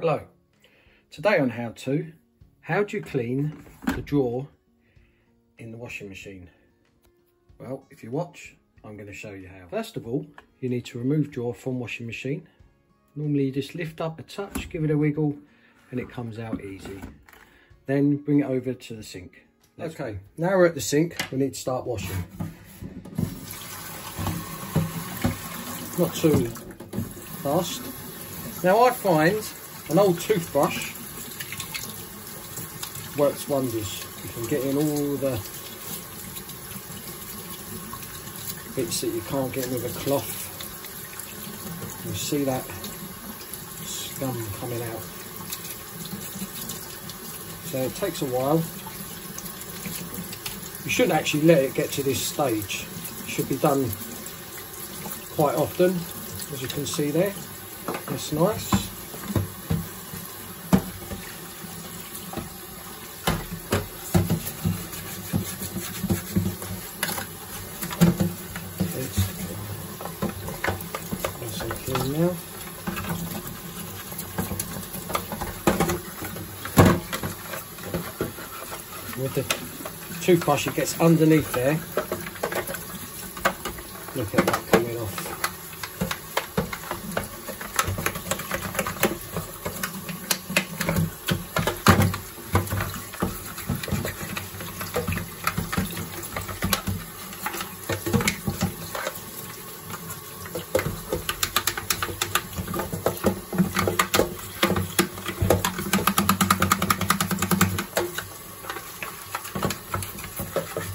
Hello, today on how do you clean the drawer in the washing machine? Well, if you watch, I'm going to show you how. First of all, you need to remove drawer from washing machine. Normally you just lift up a touch, give it a wiggle, and it comes out easy. Then bring it over to the sink. Okay, now we're at the sink, we need to start washing. Not too fast. Now I find an old toothbrush works wonders. You can get in all the bits that you can't get with a cloth. You see that scum coming out. So it takes a while. You shouldn't actually let it get to this stage. It should be done quite often, as you can see there. That's nice. Nice and clean now. With the toothbrush, it gets underneath there. Look at that coming off.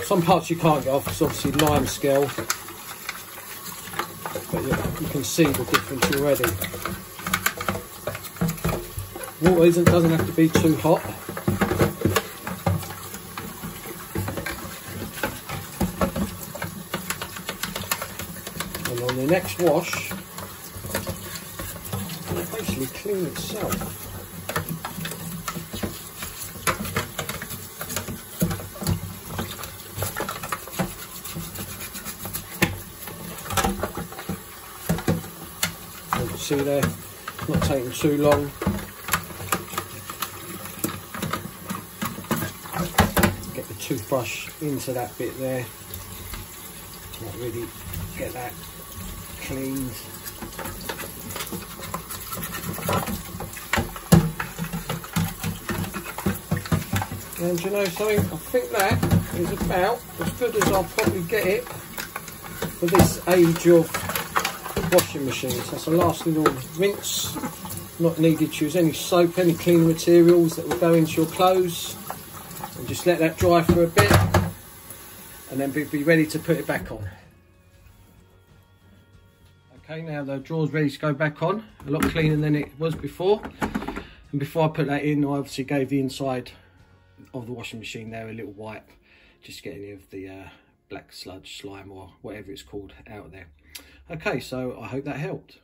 Some parts you can't get off because obviously lime scale, but you can see the difference already. Water doesn't have to be too hot. And on the next wash, it'll basically clean itself. See there, not taking too long. Get the toothbrush into that bit there. Not really get that cleaned. And you know something, I think that is about as good as I'll probably get it for this age of washing machines. That's the last little rinse. Not needed to use any soap, any cleaning materials that will go into your clothes, and just let that dry for a bit and then be ready to put it back on. Okay, now the drawer's ready to go back on, a lot cleaner than it was before. And before I put that in, I obviously gave the inside of the washing machine there a little wipe, just to get any of the black sludge, slime or whatever it's called out of there. Okay, so I hope that helped.